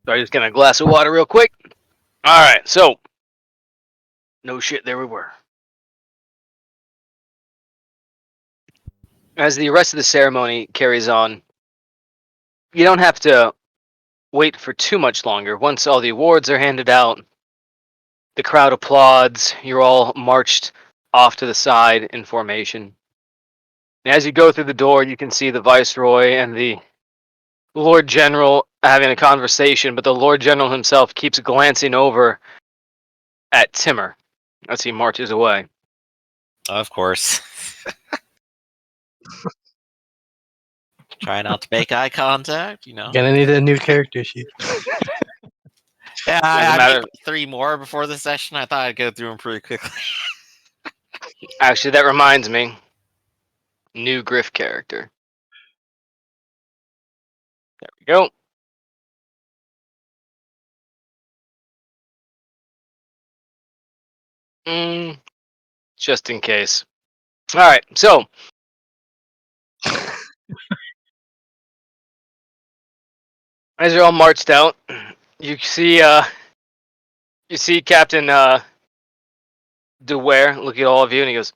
So I just get a glass of water real quick. Alright, so. No shit, there we were. As the rest of the ceremony carries on, you don't have to wait for too much longer. Once all the awards are handed out, the crowd applauds, you're all marched off to the side in formation. And as you go through the door, you can see the Viceroy and the Lord General having a conversation, but the Lord General himself keeps glancing over at Timur as he marches away. Of course. Try not to make eye contact, you know. Gonna need a new character sheet. Yeah, Doesn't I matter. made 3 more before the session. I thought I'd go through them pretty quickly. Actually, that reminds me. New Griff character. There we go. Just in case. Alright, so. As you're all marched out, you see Captain DeWare look at all of you and he goes,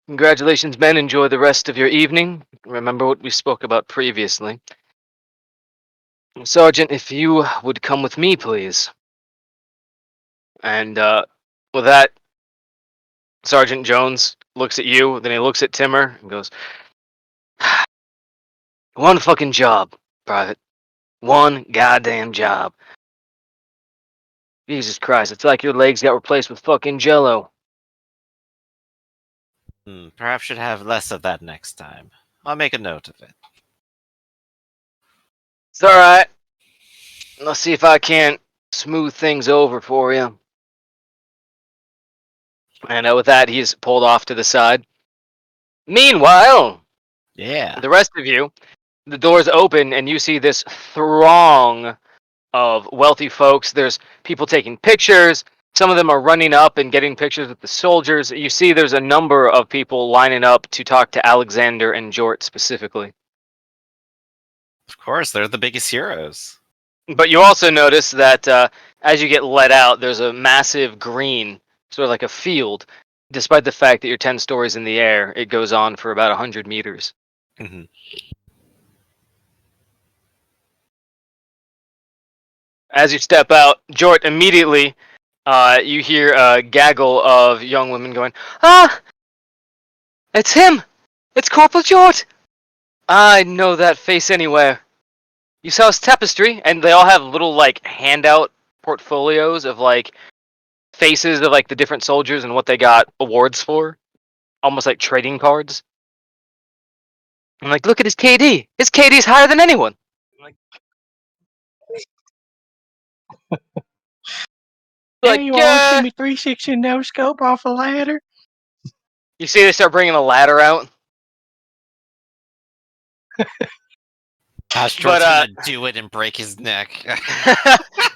"Congratulations, men, enjoy the rest of your evening. Remember what we spoke about previously. Sergeant, if you would come with me, please." And with that, Sergeant Jones looks at you, then he looks at Timur and goes, "One fucking job, Private. One goddamn job. Jesus Christ, it's like your legs got replaced with fucking jello." Perhaps should have less of that next time. I'll make a note of it. It's alright. Let's see if I can't smooth things over for you. And with that, he's pulled off to the side. Meanwhile, Yeah. the rest of you, the doors open and you see this throng of wealthy folks. There's people taking pictures. Some of them are running up and getting pictures with the soldiers. You see there's a number of people lining up to talk to Alexander and Jort specifically. Of course, they're the biggest heroes. But you also notice that as you get let out, there's a massive green, sort of like a field. Despite the fact that you're 10 stories in the air, it goes on for about 100 meters. Mm-hmm. As you step out, Jort, immediately you hear a gaggle of young women going, "Ah! It's him! It's Corporal Jort! I know that face anywhere. You saw his tapestry?" And they all have little, like, handout portfolios of, like, faces of, like, the different soldiers and what they got awards for. Almost like trading cards. I'm like, "Look at his KD! His KD's higher than anyone!" Hey, Like, you want to see me 360 no scope off a ladder? You see they start bringing a ladder out. Jort's gonna do it and break his neck.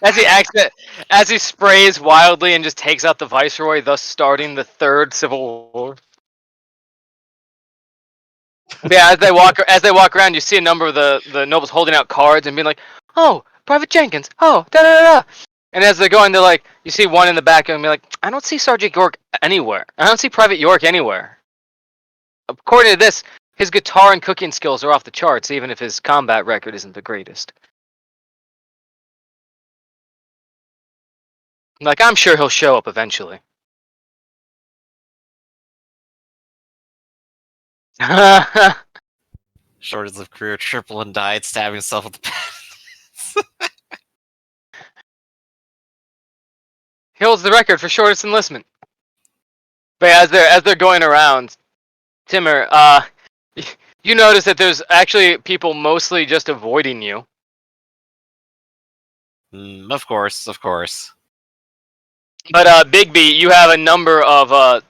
as he sprays wildly and just takes out the Viceroy, thus starting the Third Civil War. Yeah, as they walk around, you see a number of the nobles holding out cards and being like, "Oh, Private Jenkins. Oh, da da da." And as they're going, they're like, you see one in the back and be like, "I don't see Sergeant York anywhere. I don't see Private York anywhere." According to this, his guitar and cooking skills are off the charts, even if his combat record isn't the greatest. Like, I'm sure he'll show up eventually. Shortest of career, triple and died, stabbing himself with the pen. He holds the record for shortest enlistment. But as they're going around, Timur, you notice that there's actually people mostly just avoiding you. Of course, of course. But Bigby, you have a number of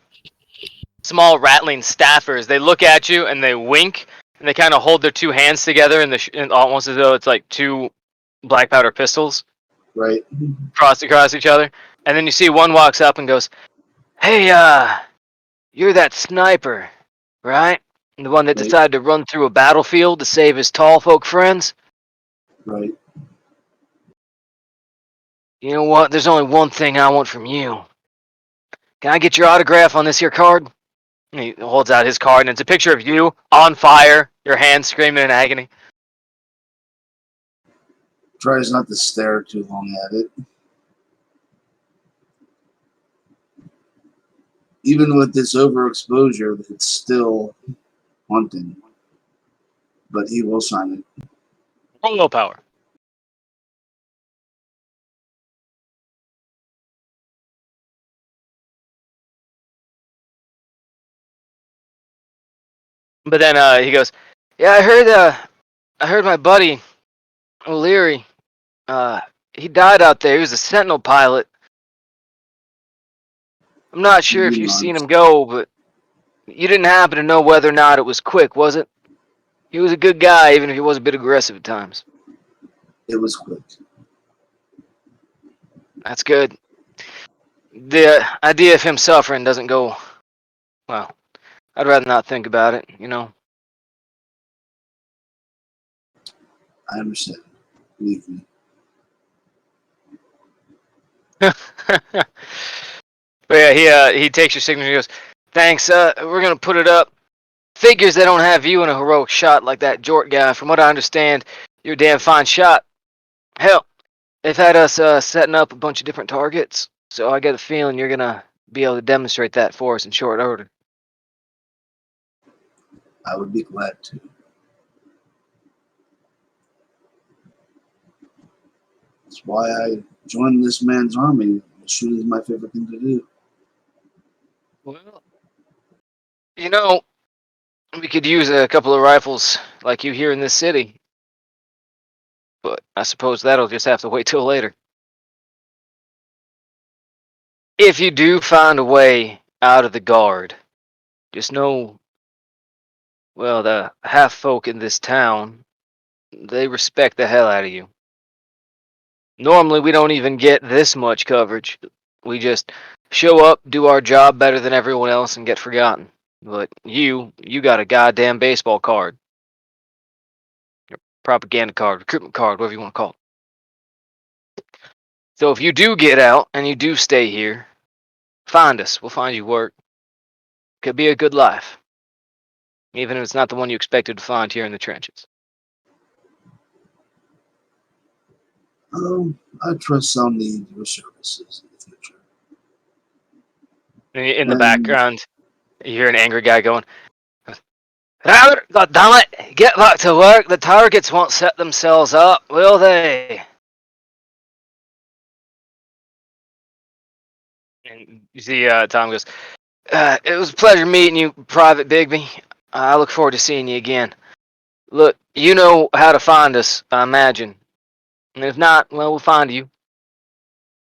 small rattling staffers. They look at you and they wink, and they kind of hold their two hands together in almost as though it's like two black powder pistols. Right. Crossed across each other. And then you see one walks up and goes, "Hey, you're that sniper, right? The one that decided to run through a battlefield to save his tall folk friends?" Right. You know what? There's only one thing I want from you. Can I get your autograph on this here card? And he holds out his card, and it's a picture of you on fire, your hands screaming in agony. Tries not to stare too long at it. Even with this overexposure, it's still haunting. But he will sign it. Roll willpower. But then he goes, "Yeah, I heard my buddy O'Leary. He died out there. He was a Sentinel pilot. I'm not sure if He you've seen nods. him go, but you didn't happen to know whether or not it was quick, was it? He was a good guy, even if he was a bit aggressive at times. It was quick. That's good. The idea of him suffering doesn't go, well, I'd rather not think about it, you know." I understand. Believe me. But yeah, he takes your signature and he goes, "Thanks, we're gonna put it up. Figures they don't have you in a heroic shot like that Jort guy. From what I understand, you're a damn fine shot. Hell, they've had us setting up a bunch of different targets, so I get a feeling you're gonna be able to demonstrate that for us in short order." I would be glad to. That's why I joined this man's army. Shooting is my favorite thing to do. Well, you know, we could use a couple of rifles like you here in this city, but I suppose that'll just have to wait till later. If you do find a way out of the guard, just know, well, the half folk in this town, they respect the hell out of you. Normally, we don't even get this much coverage. We just show up, do our job better than everyone else, and get forgotten. But you got a goddamn baseball card. Your propaganda card, recruitment card, whatever you want to call it. So if you do get out and you do stay here, find us. We'll find you work. Could be a good life, even if it's not the one you expected to find here in the trenches. I trust I'll need your services in the future. In the And background, you hear an angry guy going, "Robert, goddammit, get back to work. The targets won't set themselves up, will they?" And you see Tom goes, "It was a pleasure meeting you, Private Bigby. I look forward to seeing you again. Look, you know how to find us, I imagine. And if not, well, we'll find you.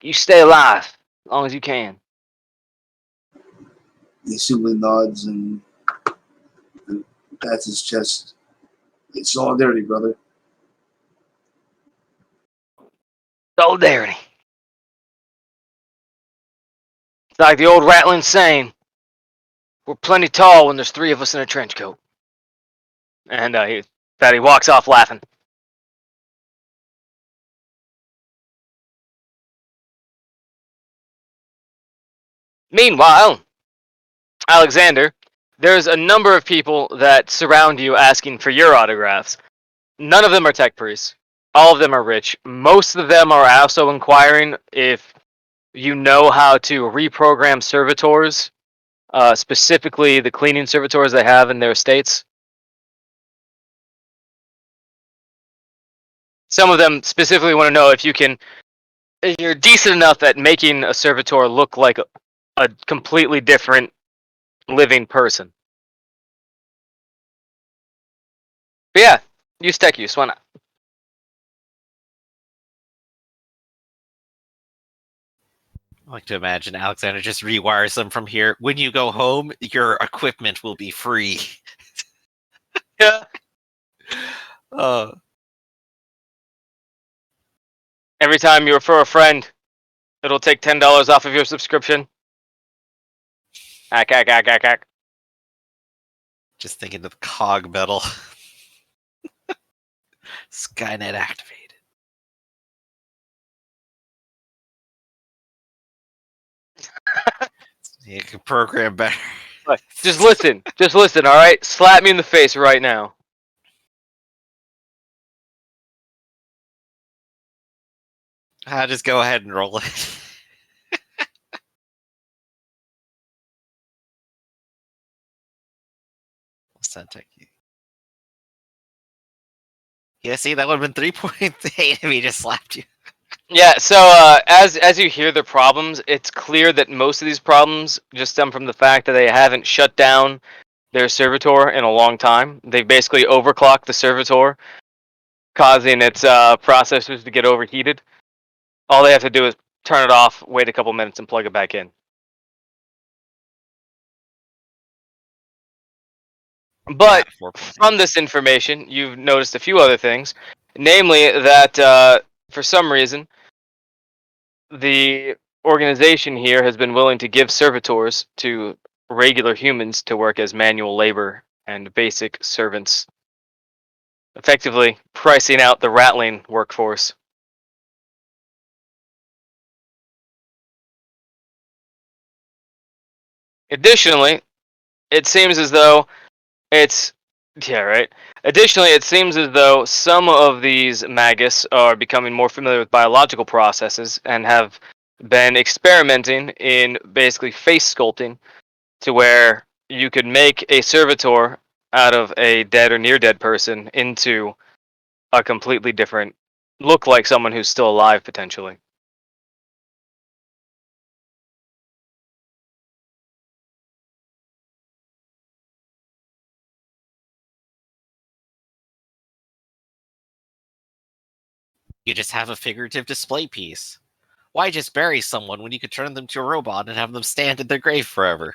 You stay alive as long as you can." he simply nods and pats his chest. It's solidarity, brother. Solidarity. It's like the old rattling saying, "We're plenty tall when there's three of us in a trench coat." And he walks off laughing. Meanwhile, Alexander, there's a number of people that surround you asking for your autographs. None of them are tech priests. All of them are rich. Most of them are also inquiring if you know how to reprogram servitors, specifically the cleaning servitors they have in their estates. Some of them specifically want to know if you're decent enough at making a servitor look like a completely different living person. But yeah, use tech use. Why not? I like to imagine Alexander just rewires them from here. When you go home, your equipment will be free. Yeah. Uh, Every time you refer a friend, it'll take $10 off of your subscription. Hack, hack, hack, hack, hack. just thinking of the cog metal. Skynet activated. You can program better. Look, just listen. Just listen, alright? Slap me in the face right now. I'll just go ahead and roll it. What's that tech? Yeah, see, that would have been 3.8 if he just slapped you. Yeah, so as you hear the problems, it's clear that most of these problems just stem from the fact that they haven't shut down their servitor in a long time. They've basically overclocked the servitor, causing its processors to get overheated. All they have to do is turn it off, wait a couple minutes, and plug it back in. But 4.8. from this information, you've noticed a few other things, namely that for some reason, the organization here has been willing to give servitors to regular humans to work as manual labor and basic servants, effectively pricing out the rattling workforce. Additionally, it seems as though it's yeah, right. Additionally, it seems as though some of these magus are becoming more familiar with biological processes and have been experimenting in basically face sculpting to where you could make a servitor out of a dead or near dead person into a completely different look like someone who's still alive potentially. You just have a figurative display piece. Why just bury someone when you could turn them to a robot and have them stand in their grave forever?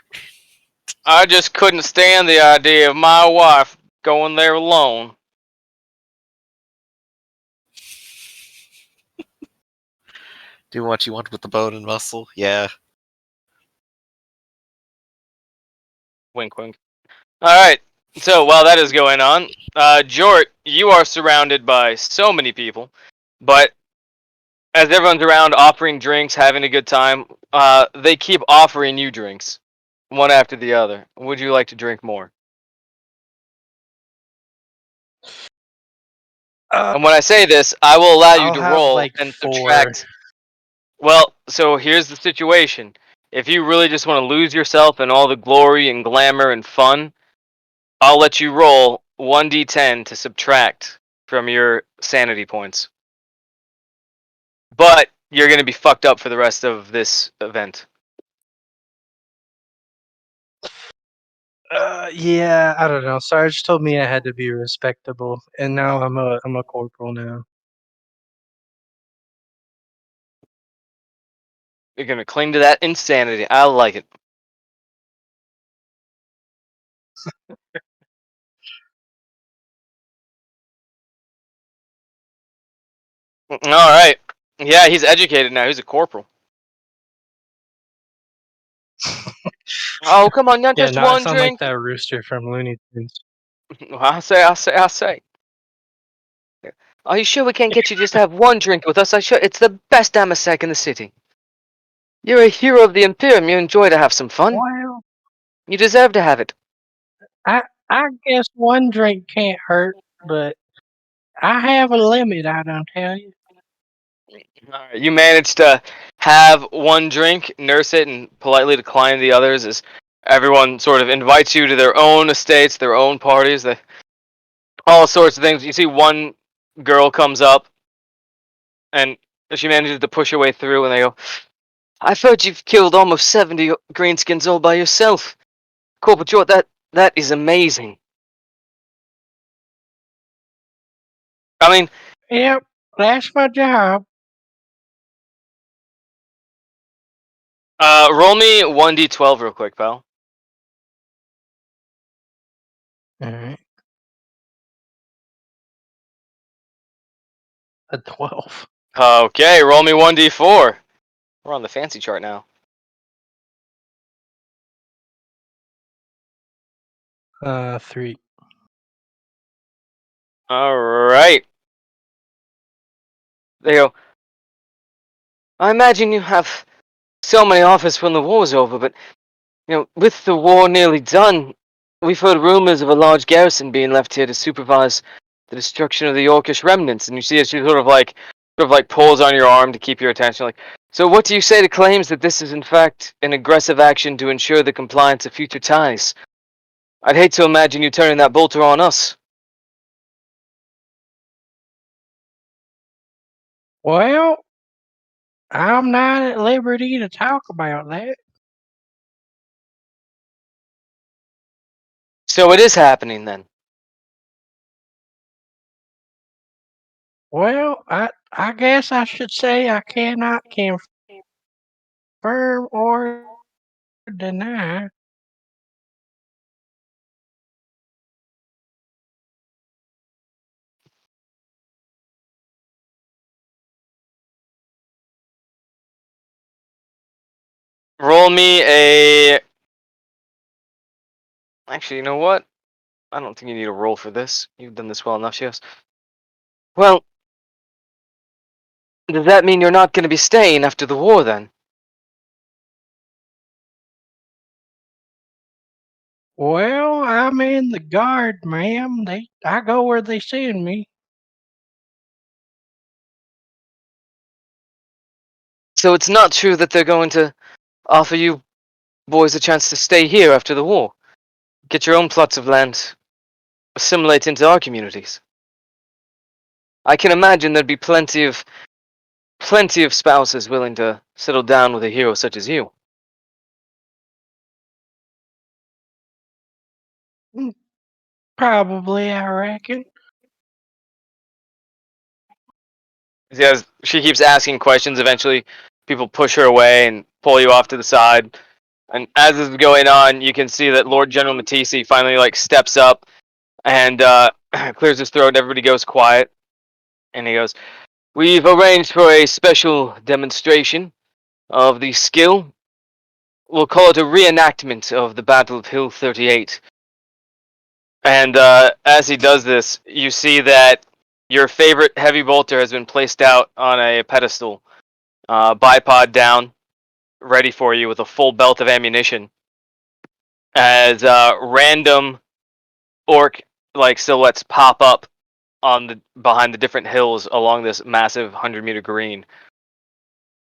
I just couldn't stand the idea of my wife going there alone. Do what you want with the bone and muscle. Yeah. Wink, wink. All right. So while that is going on, Jort, you are surrounded by so many people, but as everyone's around offering drinks, having a good time, they keep offering you drinks, one after the other. Would you like to drink more? And when I say this, I will allow you I'll to have roll like and 4. subtract. Well, so here's the situation. If you really just want to lose yourself in all the glory and glamour and fun, I'll let you roll 1d10 to subtract from your sanity points. But you're going to be fucked up for the rest of this event. Yeah, I don't know. Sarge told me I had to be respectable, and now I'm a corporal now. You're going to cling to that insanity. I like it. All right. Yeah, he's educated now. He's a corporal. Oh, come on, not Yeah, just no, I one sound like drink. that rooster from Looney Tunes. I say. Are you sure we can't get you to just have one drink with us? It's the best amasec in the city. You're a hero of the Imperium. You enjoy to have some fun. Well, You deserve to have it. I guess one drink can't hurt, but I have a limit. I don't tell you. All right, you manage to have one drink, nurse it, and politely decline the others as everyone sort of invites you to their own estates, their own parties, all sorts of things. You see one girl comes up, and she manages to push her way through, and they go, I've heard you've killed almost 70 greenskins all by yourself. Corporal Jort, that is amazing. I mean, Yep, that's my job. roll me 1d12 real quick, pal. All right, a 12. Okay, roll me 1d4. We're on the fancy chart now. 3. All right. They go, I imagine you have so many offers when the war's over, but With the war nearly done, we've heard rumors of a large garrison being left here to supervise the destruction of the Yorkish remnants. And you see as she sort of like pulls on your arm to keep your attention. Like, so what do you say to claims that this is in fact an aggressive action to ensure the compliance of future ties? I'd hate to imagine you turning that bolter on us. Well, I'm not at liberty to talk about that. So it is happening then. Well, I guess I should say I cannot confirm or deny. Roll me a. Actually, you know what? I don't think you need a roll for this. You've done this well enough, yes. Well, does that mean you're not going to be staying after the war then? Well, I'm in the guard, ma'am. I go where they send me. So it's not true that they're going to offer you boys a chance to stay here after the war. Get your own plots of land, assimilate into our communities. I can imagine there'd be plenty of spouses willing to settle down with a hero such as you. Probably, I reckon. As she keeps asking questions, eventually people push her away and pull you off to the side. And as this is going on, you can see that Lord General Matisse finally steps up and clears his throat, and everybody goes quiet. And he goes, "We've arranged for a special demonstration of the skill. We'll call it a reenactment of the Battle of Hill 38. And as he does this, you see that your favorite heavy bolter has been placed out on a pedestal, bipod down, ready for you with a full belt of ammunition. As random orc silhouettes pop up on the behind the different hills along this massive 100-meter green.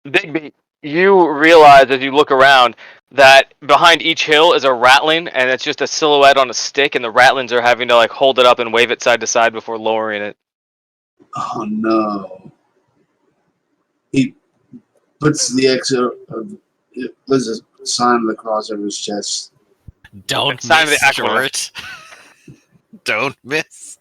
Bigby, you realize as you look around that behind each hill is a ratling, and it's just a silhouette on a stick, and the ratlings are having to hold it up and wave it side to side before lowering it. Oh no. He puts the exo of there's a sign of the cross over his chest. Don't Sign of the miss, Aquila. George. Don't miss.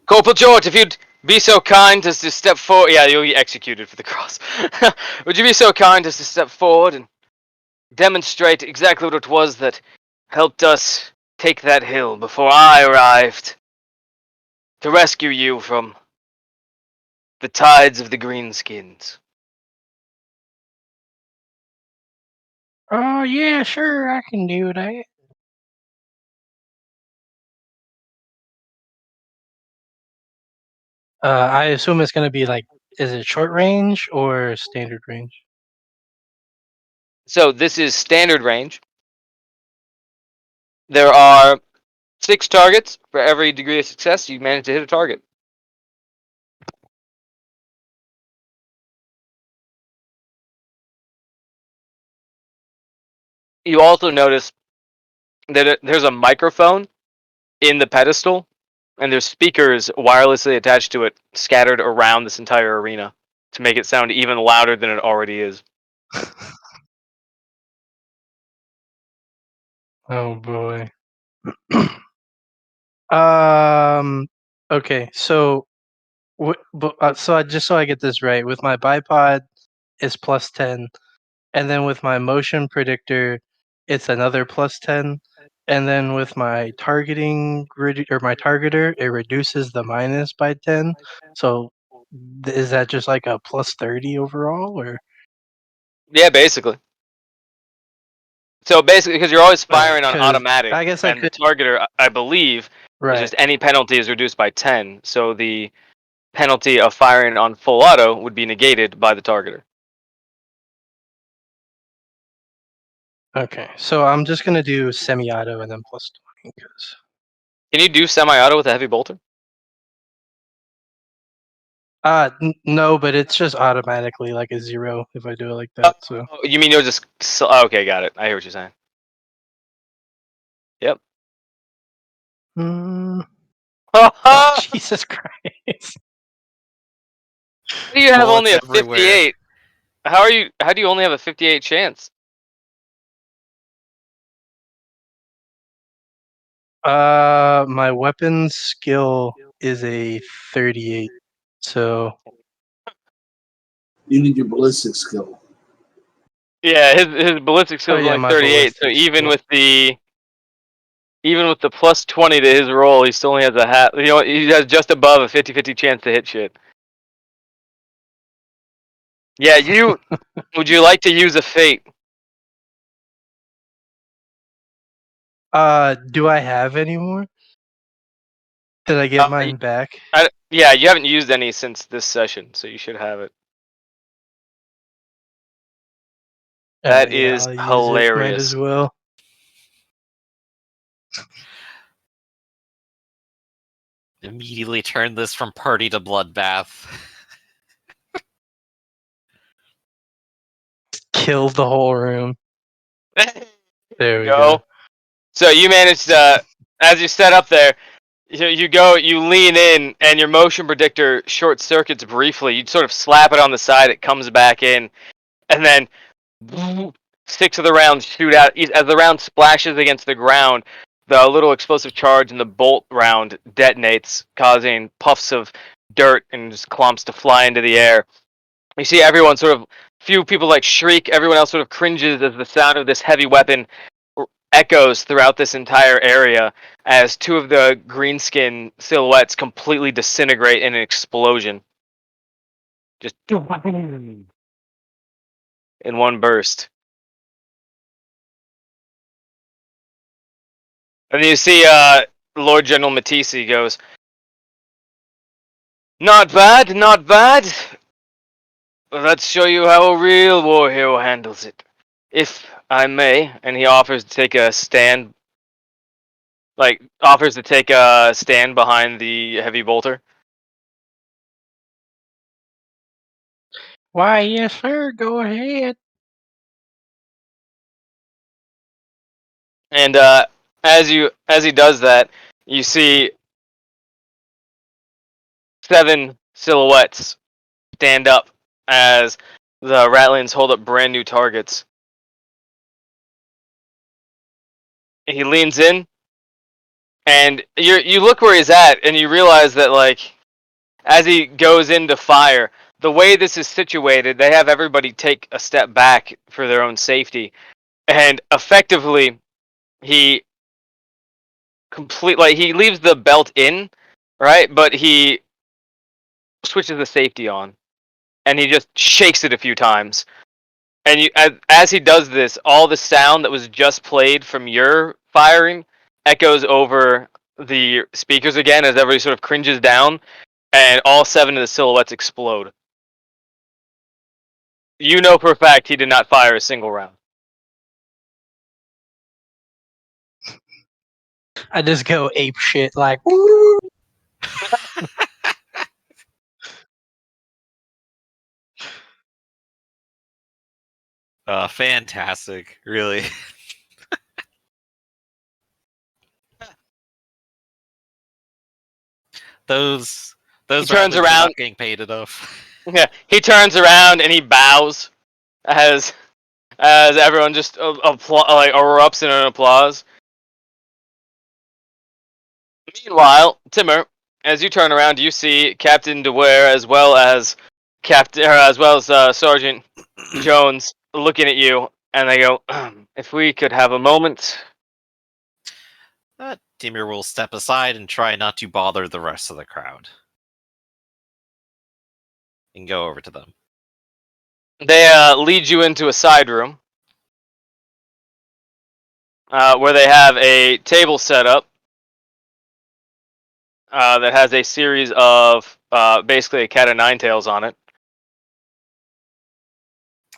Corporal George, if you'd be so kind as to step forward. Yeah, you'll be executed for the cross. Would you be so kind as to step forward and demonstrate exactly what it was that helped us take that hill before I arrived to rescue you from the tides of the greenskins? Oh, yeah, sure, I can do that. I assume it's gonna be is it short range or standard range? So this is standard range. There are 6 targets. For every degree of success, you manage to hit a target. You also notice that there's a microphone in the pedestal, and there's speakers wirelessly attached to it, scattered around this entire arena to make it sound even louder than it already is. Oh boy. um. Okay, so so I get this right, with my bipod, it's +10, and then with my motion predictor, it's another +10, and then with my my targeter, it reduces the minus by 10. So is that just like a +30 overall, or? Yeah, basically. So basically, because you're always firing on 'Cause automatic, I guess I and the could. targeter, I believe, is Right. just any penalty is reduced by 10. So the penalty of firing on full auto would be negated by the targeter. Okay, so I'm just gonna do semi-auto and then plus 20 because. Can you do semi-auto with a heavy bolter? No, but it's just automatically like a 0 if I do it like that. So Oh, you mean you'll just? Oh, okay, got it. I hear what you're saying. Yep. Mm, Oh, Jesus Christ. how do you have Bullets only a everywhere. 58? How do you only have a 58 chance? My weapons skill is a 38. So You need your ballistic skill. Yeah, his ballistic skill is yeah, only my 38. So ballistic skill. even with the plus 20 to his roll, he still only has a hat. You know, he has just above a 50-50 chance to hit shit. Yeah, would you like to use a fate? Do I have any more? Did I get mine back? Yeah, you haven't used any since this session, so you should have it. That Yeah, is I'll use it. Might hilarious. as well. Immediately turn this from party to bloodbath. Kill the whole room. There we Go. go. So you managed to, as you set up there, you lean in, and your motion predictor short circuits briefly. You sort of slap it on the side, it comes back in, and then 6 of the rounds shoot out. As the round splashes against the ground, the little explosive charge in the bolt round detonates, causing puffs of dirt and just clumps to fly into the air. You see everyone sort of, few people like shriek, everyone else sort of cringes as the sound of this heavy weapon echoes throughout this entire area as 2 of the greenskin silhouettes completely disintegrate in an explosion. Just in one burst. And you see Lord General Matisse goes, "Not bad, not bad. Let's show you how a real war hero handles it. If I may," and he offers to take a stand, behind the heavy bolter. Why, yes, sir. Go ahead. And as he does that, you see 7 silhouettes stand up as the Ratlins hold up brand new targets. He leans in, and you look where he's at, and you realize that, like, as he goes into fire, the way this is situated, they have everybody take a step back for their own safety, and effectively he he leaves the belt in, right? But he switches the safety on, and he just shakes it a few times. And as he does this, all the sound that was just played from your firing echoes over the speakers again as everybody sort of cringes down, and all 7 of the silhouettes explode. You know for a fact he did not fire a single round. I just go ape shit like, woo! Fantastic, really. those He those turns Ratlins are around. not getting paid enough. Yeah, he turns around and he bows as everyone just erupts in an applause. Meanwhile, Timur, as you turn around, you see Captain DeWare as well as Sergeant Jones looking at you, and they go, "If we could have a moment." Timur will step aside and try not to bother the rest of the crowd. And go over to them. They lead you into a side room where they have a table set up that has a series of basically a cat of nine tails on it.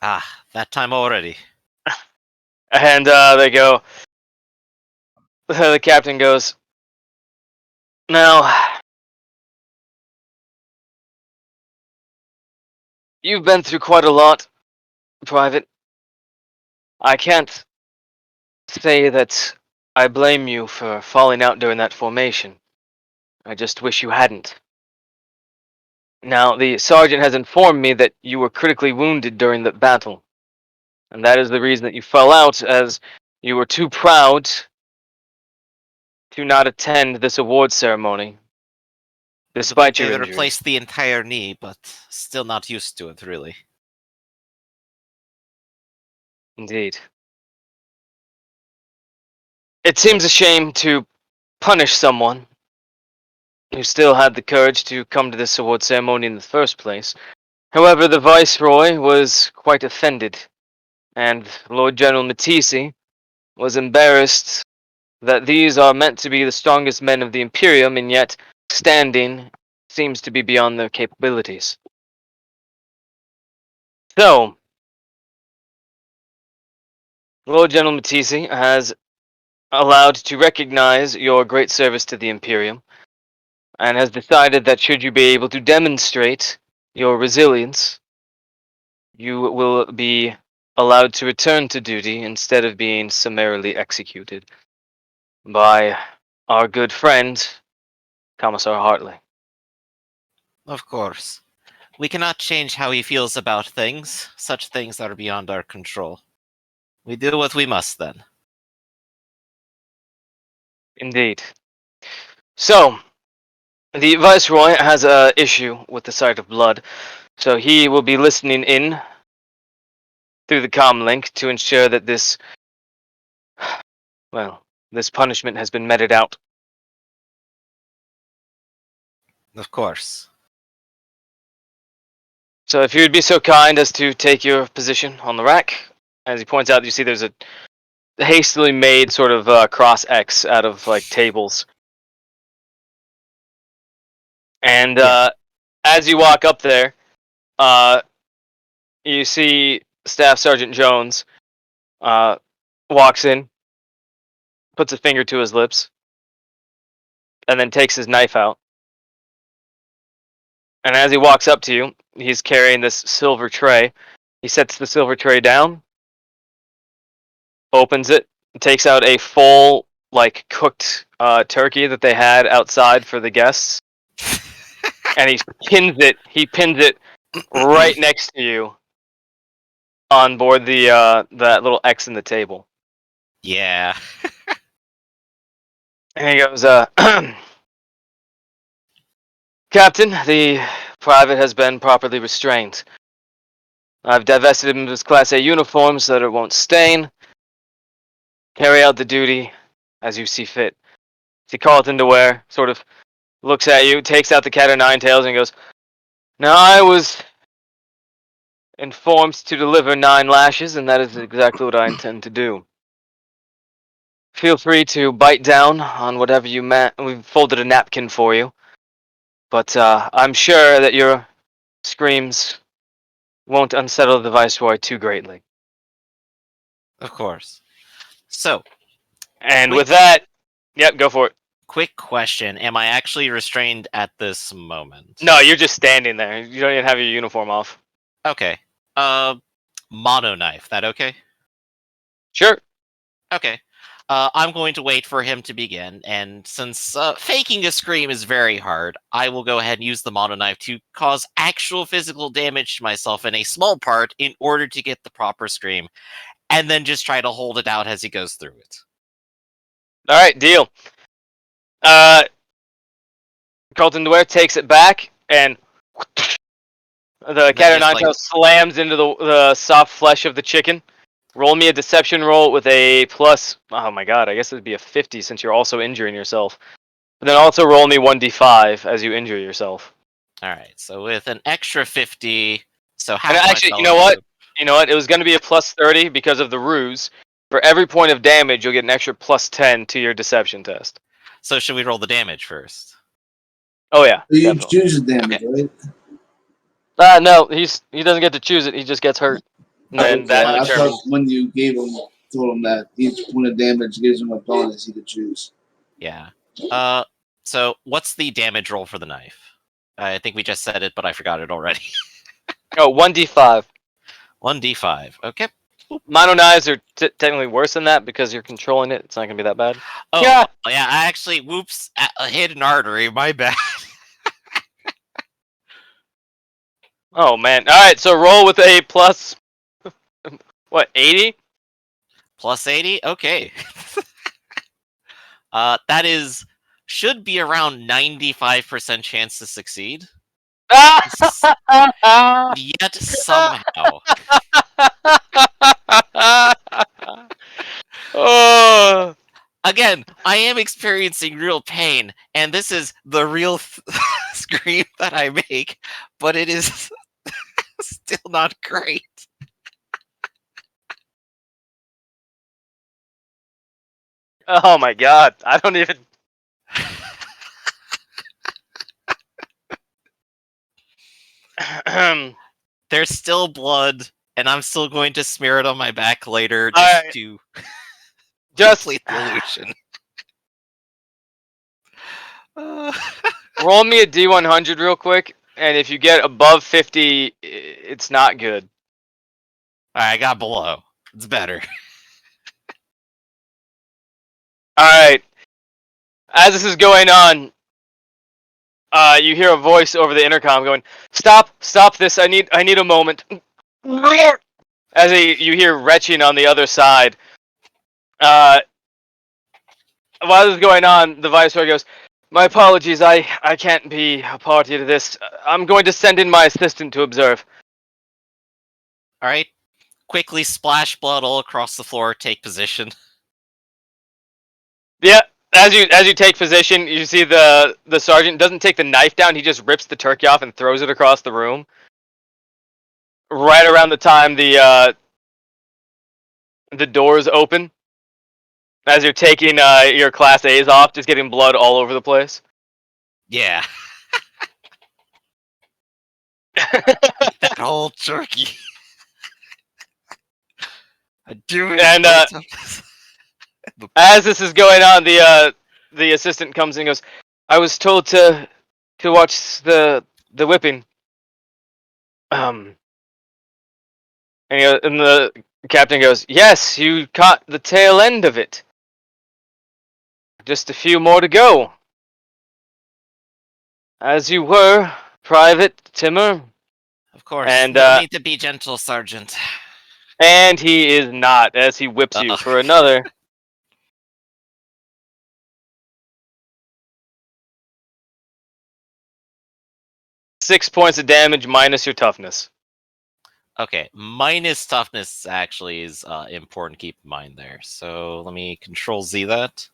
Ah, that time already. And they go. The captain goes, "Now, you've been through quite a lot, Private. I can't say that I blame you for falling out during that formation. I just wish you hadn't. Now, the sergeant has informed me that you were critically wounded during the battle, and that is the reason that you fell out, as you were too proud to not attend this award ceremony, despite your They've injury." replaced the entire knee, but still not used to it, really. Indeed. It seems a shame to punish someone who still had the courage to come to this award ceremony in the first place. However, the Viceroy was quite offended, and Lord General Matisse was embarrassed that these are meant to be the strongest men of the Imperium, and yet standing seems to be beyond their capabilities. So, Lord General Matisse has allowed to recognize your great service to the Imperium, and has decided that should you be able to demonstrate your resilience, you will be allowed to return to duty instead of being summarily executed by our good friend, Commissar Hartley. Of course. We cannot change how he feels about things. Such things are beyond our control. We do what we must then. Indeed. So, the Viceroy has a issue with the sight of blood, so he will be listening in through the comm link to ensure that this, well, this punishment has been meted out. Of course. So if you would be so kind as to take your position on the rack. As he points out, you see there's a hastily made sort of cross X out of like tables. And as you walk up there, you see Staff Sergeant Jones walks in, puts a finger to his lips, and then takes his knife out. And as he walks up to you, he's carrying this silver tray. He sets the silver tray down, opens it, takes out a full, like, cooked turkey that they had outside for the guests, and he pins it right next to you on board the that little X in the table. Yeah. And he goes, Captain, the private has been properly restrained. I've divested him of his Class A uniform so that it won't stain. Carry out the duty as you see fit. See Carlton to wear, sort of looks at you, takes out the cat o' nine tails, and goes, "Now I was informed to deliver 9 lashes, and that is exactly what I intend to do. Feel free to bite down on whatever you we've folded a napkin for you, but I'm sure that your screams won't unsettle the Viceroy too greatly." Of course. So, And with that, yep, go for it. quick question. Am I actually restrained at this moment? No, you're just standing there. You don't even have your uniform off. Okay. Mono knife. That okay? Sure. Okay. I'm going to wait for him to begin, and since faking a scream is very hard, I will go ahead and use the mono knife to cause actual physical damage to myself in a small part in order to get the proper scream, and then just try to hold it out as he goes through it. All right, deal. Carlton Dwyer takes it back, and the cat o' nine tails slams into the soft flesh of the chicken. Roll me a deception roll with a plus. Oh my god, I guess it'd be a 50 since you're also injuring yourself. But then also roll me 1d5 as you injure yourself. All right, so with an extra 50, so half. And actually, you know what? You know what? It was going to be a plus 30 because of the ruse. For every point of damage, you'll get an extra plus 10 to your deception test. So should we roll the damage first? Oh yeah. You Definitely. choose the damage, right? No, he doesn't get to choose it. He just gets hurt. And then Okay, that I determines. thought when you gave him told him that each point of damage gives him a bonus he could choose. Yeah. So what's the damage roll for the knife? I think we just said it, but I forgot it already. Oh, 1d5. 1d5. Okay. Mono knives are technically worse than that because you're controlling it. It's not gonna be that bad. Oh, Yeah. yeah. I actually, whoops, hit an artery. My bad. Oh man. All right. So roll with a plus. What? 80? Plus 80. Okay. That should be around 95% chance to succeed. Yet somehow. Oh. Again, I am experiencing real pain, and this is the real scream that I make, but it is still not great. Oh my god. I don't even. There's still blood, and I'm still going to smear it on my back later Alright. to Just complete the illusion. roll me a D100 real quick, and if you get above 50, it's not good. Alright, I got below. It's better. Alright. As this is going on, you hear a voice over the intercom going, "Stop! Stop this! I need a moment." As you hear retching on the other side. While this is going on, the Viceroy goes, "My apologies, I can't be a party to this. I'm going to send in my assistant to observe." Alright. Quickly splash blood all across the floor, take position. Yeah, as you take position, you see the sergeant doesn't take the knife down, he just rips the turkey off and throws it across the room. Right around the time the doors open. As you're taking your class A's off, just getting blood all over the place. Yeah. That whole turkey. I do it. And as this is going on, the assistant comes in and goes, "I was told to watch the whipping." And the captain goes, "Yes, you caught the tail end of it. Just a few more to go. As you were, Private Timmer." Of course. And No need to be gentle, Sergeant. and he is not, as he whips you for another. Six points of damage minus your toughness. Okay, minus toughness actually is important to keep in mind there. So let me Control Z that.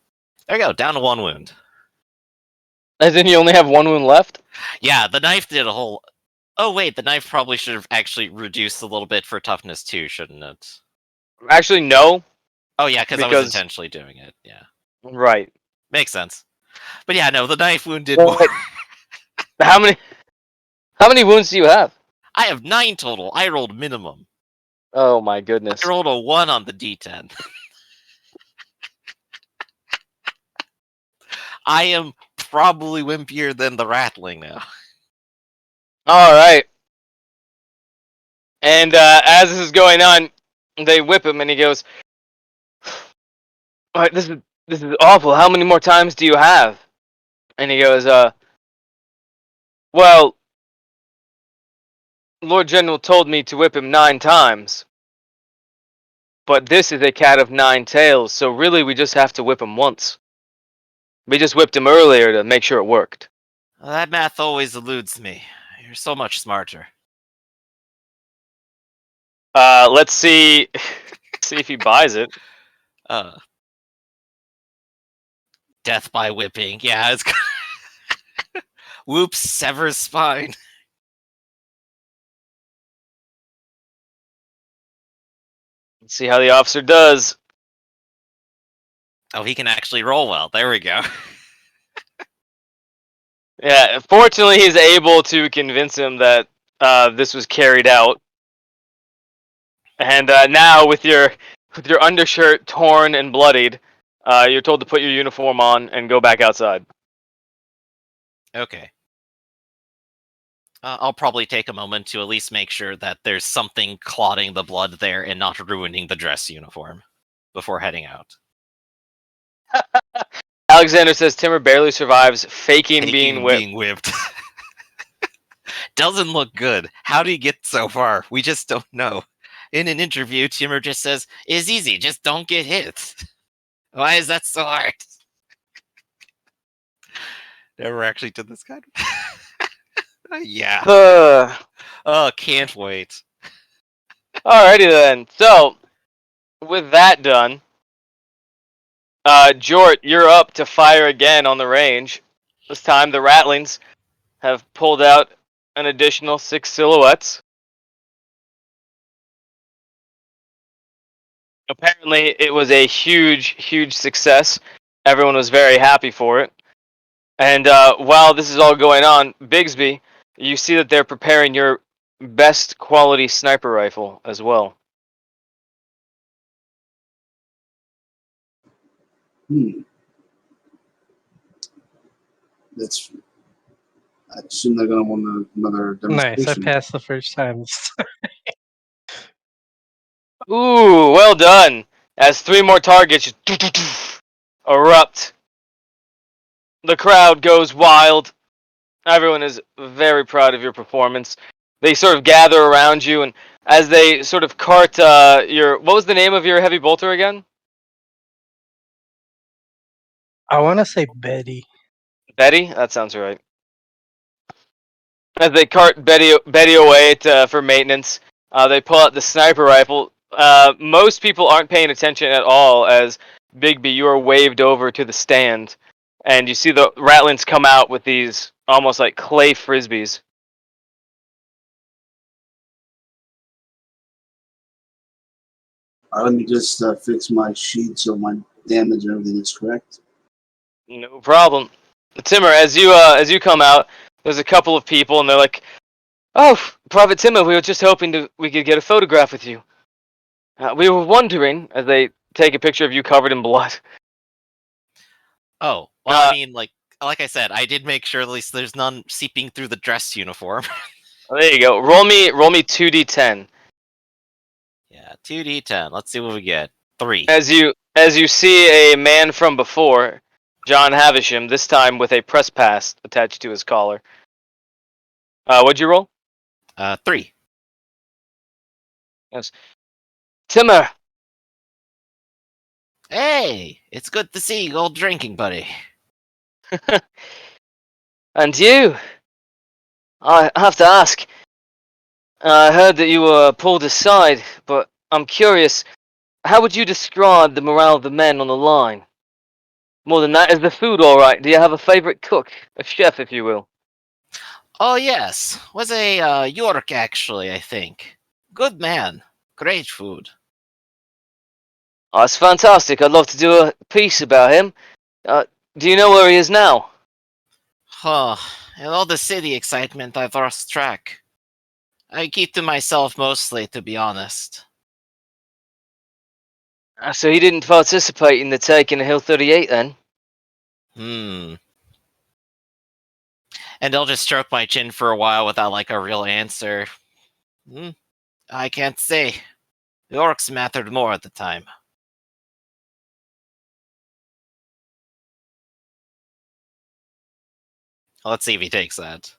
There we go, down to 1 wound. As in, you only have 1 wound left? Yeah, the knife did a whole... Oh wait, the knife probably should have actually reduced a little bit for toughness too, shouldn't it? Actually, no. Oh yeah, because I was intentionally doing it, yeah. Right. Makes sense. But yeah, no, the knife wound did Well, more. How many wounds do you have? I have 9 total. I rolled minimum. Oh my goodness. I rolled a 1 on the D10. I am probably wimpier than the rattling now. Alright. And as this is going on, they whip him and he goes, "Alright, this is awful. How many more times do you have?" And he goes, "Well, Lord General told me to whip him 9 times. But this is a cat of 9 tails, so really we just have to whip him once. We just whipped him earlier to make sure it worked." Well, that math always eludes me. You're so much smarter. Let's see if he buys it. Death by whipping. Yeah, it's... Whoops, severs spine. Let's see how the officer does. Oh, he can actually roll well. There we go. Yeah, fortunately he's able to convince him that this was carried out. And now with your with your undershirt torn and bloodied, you're told to put your uniform on and go back outside. Okay. I'll probably take a moment to at least make sure that there's something clotting the blood there and not ruining the dress uniform before heading out. Alexander says Timur barely survives faking being whipped. Being whipped. Doesn't look good. How do you get so far? We just don't know. In an interview, Timur just says, "It's easy, just don't get hit." Why is that so hard? Never actually did this kind of... Yeah. Oh, can't wait. Alrighty then. So, with that done, Jort, you're up to fire again on the range. This time, the Ratlings have pulled out an additional 6 silhouettes. Apparently, it was a huge, huge success. Everyone was very happy for it. And while this is all going on, Bigsby, you see that they're preparing your best quality sniper rifle as well. That's. I assume they're going to want another Nice, I demonstration. passed the first time. Ooh, well done. As 3 more targets just erupt. The crowd goes wild. Everyone is very proud of your performance. They sort of gather around you, and as they sort of cart your... What was the name of your heavy bolter again? I want to say Betty. Betty? That sounds right. As they cart Betty away for maintenance, they pull out the sniper rifle. Most people aren't paying attention at all as Bigby, you are waved over to the stand, and you see the Ratlins come out with these almost like clay frisbees. All right, let me just fix my sheet so my damage and everything is correct. No problem. Timur, as you come out, there's a couple of people, and they're like, "Oh, Private Timur, we were just hoping we could get a photograph with you. We were wondering," as they take a picture of you covered in blood. Oh, well, I mean, like I said, I did make sure at least there's none seeping through the dress uniform. There you go. Roll me 2d10. Yeah, 2d10. Let's see what we get. 3. As you see a man from before, John Havisham, this time with a press pass attached to his collar. What'd you roll? 3. Yes. Timur. Hey, it's good to see you, old drinking buddy. And you. I have to ask. I heard that you were pulled aside, but I'm curious. How would you describe the morale of the men on the line? More than that, is the food all right? Do you have a favorite cook, a chef, if you will? Oh, yes. Was a York, actually, I think. Good man. Great food. Oh, that's fantastic. I'd love to do a piece about him. Do you know where he is now? Huh. And all the city excitement, I've lost track. I keep to myself mostly, to be honest. So he didn't participate in the taking of Hill 38 then? And I'll just stroke my chin for a while without, like, a real answer. I can't say. The orcs mattered more at the time. Let's see if he takes that.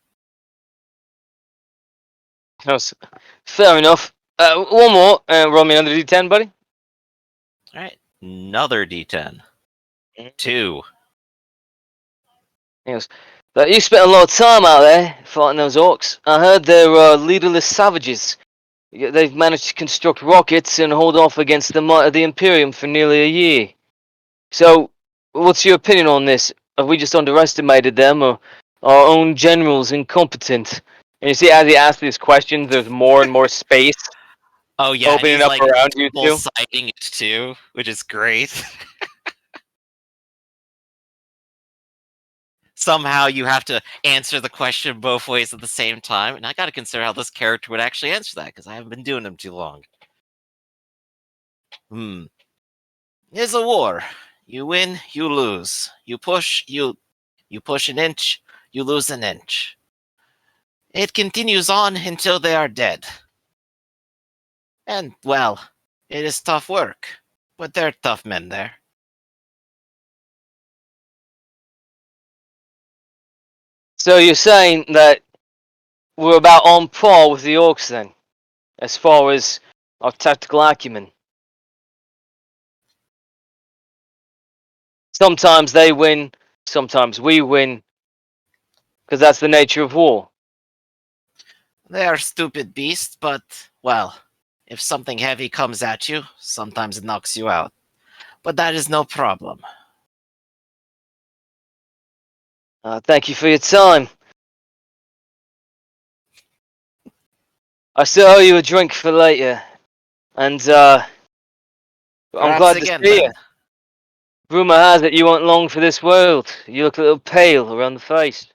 Fair enough. One more. Roll me another d10, buddy. Alright, another d10. 2. Yes. You spent a lot of time out there fighting those orcs. I heard they're leaderless savages. They've managed to construct rockets and hold off against the might of the Imperium for nearly a year. So, what's your opinion on this? Have we just underestimated them, or our own generals incompetent? And you see, as he asks these questions, there's more and more space Oh yeah, and opening he's up like around you double two. siding it too, which is great. Somehow you have to answer the question both ways at the same time, and I gotta consider how this character would actually answer that, because I haven't been doing them too long. It's a war. You win, you lose. You push an inch, you lose an inch. It continues on until they are dead. And, well, it is tough work, but they're tough men there. So you're saying that we're about on par with the orcs then, as far as our tactical acumen. Sometimes they win, sometimes we win, because that's the nature of war. They are stupid beasts, but, well, if something heavy comes at you, sometimes it knocks you out. But that is no problem. Thank you for your time. I still owe you a drink for later, and I'm Perhaps glad to again, see you. then. Rumor has it you weren't long for this world. You look a little pale around the face.